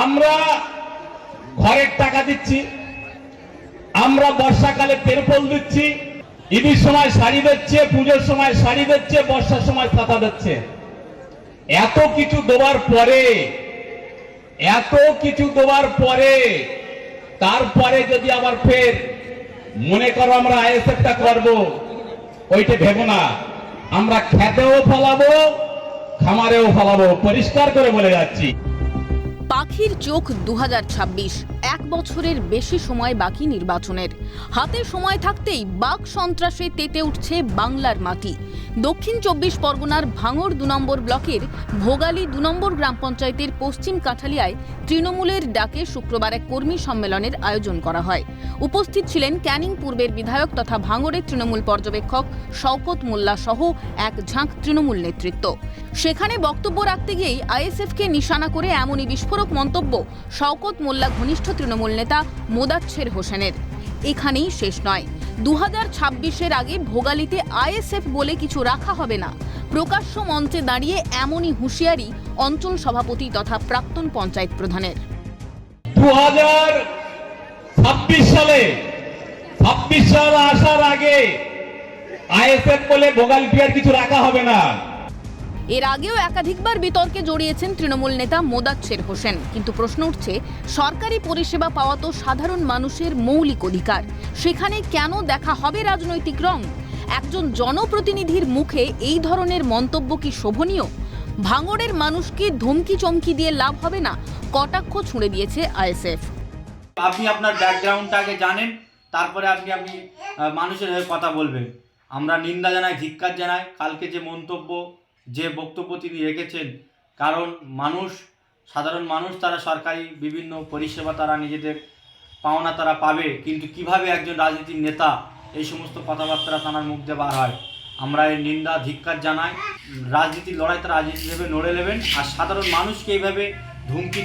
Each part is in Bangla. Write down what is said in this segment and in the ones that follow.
আমরা ঘরের টাকা দিচ্ছি, আমরা বর্ষাকালে তেরপল দিচ্ছি, ঈদের সময় শাড়ি দিচ্ছে, পুজোর সময় শাড়ি দিচ্ছে, বর্ষার সময় ছাতা দিচ্ছে। এত কিছু দেওয়ার পরে তারপরে যদি আবার ফের মনে করো আমরা আইএসএফটা করব, ওইটা ভেবো না। আমরা খেতেও ফলাবো, খামারেও ফলাবো, পরিষ্কার করে বলে যাচ্ছি। পাখির চোখ 2026, 1 বছরের বেশি সময় বাকি নির্বাচনের। হাতে সময় থাকতেই বাক সন্ত্রাসে তেতে উঠছে বাংলার মাটি। দক্ষিণ 24 পরগনার ভাঙড় 2 নম্বর ব্লকের ভোগালী 2 নম্বর গ্রাম পঞ্চায়েতের পশ্চিম কাঠালিয়ায় তৃণমূলের ডাকে শুক্রবার এক কর্মী সম্মেলনের আয়োজন করা হয়। উপস্থিত ছিলেন ক্যানিং পূর্বের বিধায়ক তথা ভাঙড়ের তৃণমূল পর্যবেক্ষক শওকত মোল্লা সহ এক ঝাঁক তৃণমূল নেতৃত্ব। সেখানে বক্তব্য রাখতে গিয়েই আইএসএফকে নিশানা করে এমনই বিস্ফোরক মন্তব্য শওকত মোল্লা ঘনিষ্ঠ তৃণমূল নেতা মোদাচ্ছের হোসেনের। এখানেই শেষ নয়, 2026-এর আগে ভোগালীতে আইএসএফ বলে কিছু রাখা হবে না। প্রকাশ্য মঞ্চে দাঁড়িয়ে এমনই হুঁশিয়ারি অঞ্চল সভাপতি তথা প্রাক্তন পঞ্চায়েত প্রধানের। 2026 সাল আসার আগে আইএসএফ বলে ভোগালীতে আর কিছু রাখা হবে না। এর আগেও একাধিকবার বিতর্কে জড়িয়েছেন তৃণমূল নেতা মোদাচ্ছের হোসেন। কিন্তু প্রশ্ন উঠছে, সরকারি পরিষেবা পাওয়া তো সাধারণ মানুষের মৌলিক অধিকার, সেখানে কেন দেখা হবে রাজনৈতিক রং? একজন জনপ্রতিনিধির মুখে এই ধরনের মন্তব্য কি শোভনীয়? ভাঙড়ের মানুষকে ধমকি চমকি দিয়ে লাভ হবে না, কটাক্ষ ছুঁড়ে দিয়েছে আইএসএফ। আপনি আপনার ব্যাকগ্রাউন্ডটাকে জানেন, তারপরে আপনি মানুষের হয়ে কথা বলবেন। আমরা নিন্দা জানাই, ধিক্কার জানাই কালকে যে মন্তব্য, যে বক্তব্য তিনি রেখেছেন। কারণ সাধারণ মানুষ তারা সরকারি বিভিন্ন পরিষেবা তারা নিজেদের পাওনা তারা পাবে, কিন্তু কিভাবে একজন রাজনীতির নেতা এই সমস্ত কথাবার্তা তাঁর মুখ দিয়ে বার হয়। আমরা এর নিন্দা ধিক্কার জানাই। রাজনীতির লড়াই তারা রাজনীতিভাবে লড়ে নেবেন, আর সাধারণ মানুষকে এইভাবে ধুমকি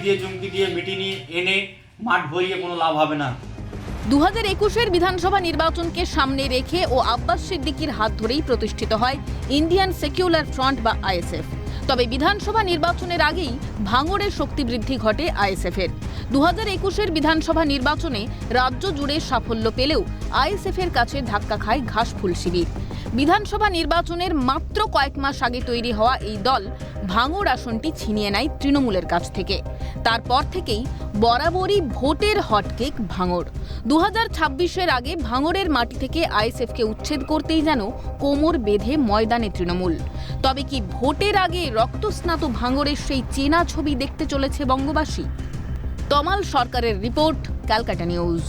দিয়ে মিটিয়ে এনে মাঠ ভরিয়ে কোনো লাভ হবে না। 2021-এর বিধানসভা নির্বাচনকে সামনে রেখে ও আব্বাস সিদ্দিকীর হাত ধরেই প্রতিষ্ঠিত হয় ইন্ডিয়ান সেকুলার ফ্রন্ট বা আইএসএফ। তবে বিধানসভা নির্বাচনের আগেই ভাঙড়ের শক্তি বৃদ্ধি ঘটে আইএসএফের। 2021-এর বিধানসভা নির্বাচনে রাজ্য জুড়ে সাফল্য পেলেও আইএসএফের কাছে ধাক্কা খায় ঘাসফুল শিবির। বিধানসভা নির্বাচনের মাত্র কয়েক মাস আগে তৈরি হওয়া এই দল ভাঙড় আসনটি ছিনিয়ে নেয় তৃণমূলের কাছ থেকে। তারপর থেকেই বরাবরই ভোটের হটকেক ভাঙড়। 2026-এর আগে ভাঙড়ের মাটি থেকে আইএসএফকে উচ্ছেদ করতেই যেন কোমর বেঁধে ময়দানে তৃণমূল। তবে কি ভোটের আগে রক্তস্নাত ভাঙড়ের সেই চেনা ছবি দেখতে চলেছে বঙ্গবাসী? তমাল সরকারের রিপোর্ট, ক্যালকাটা নিউজ।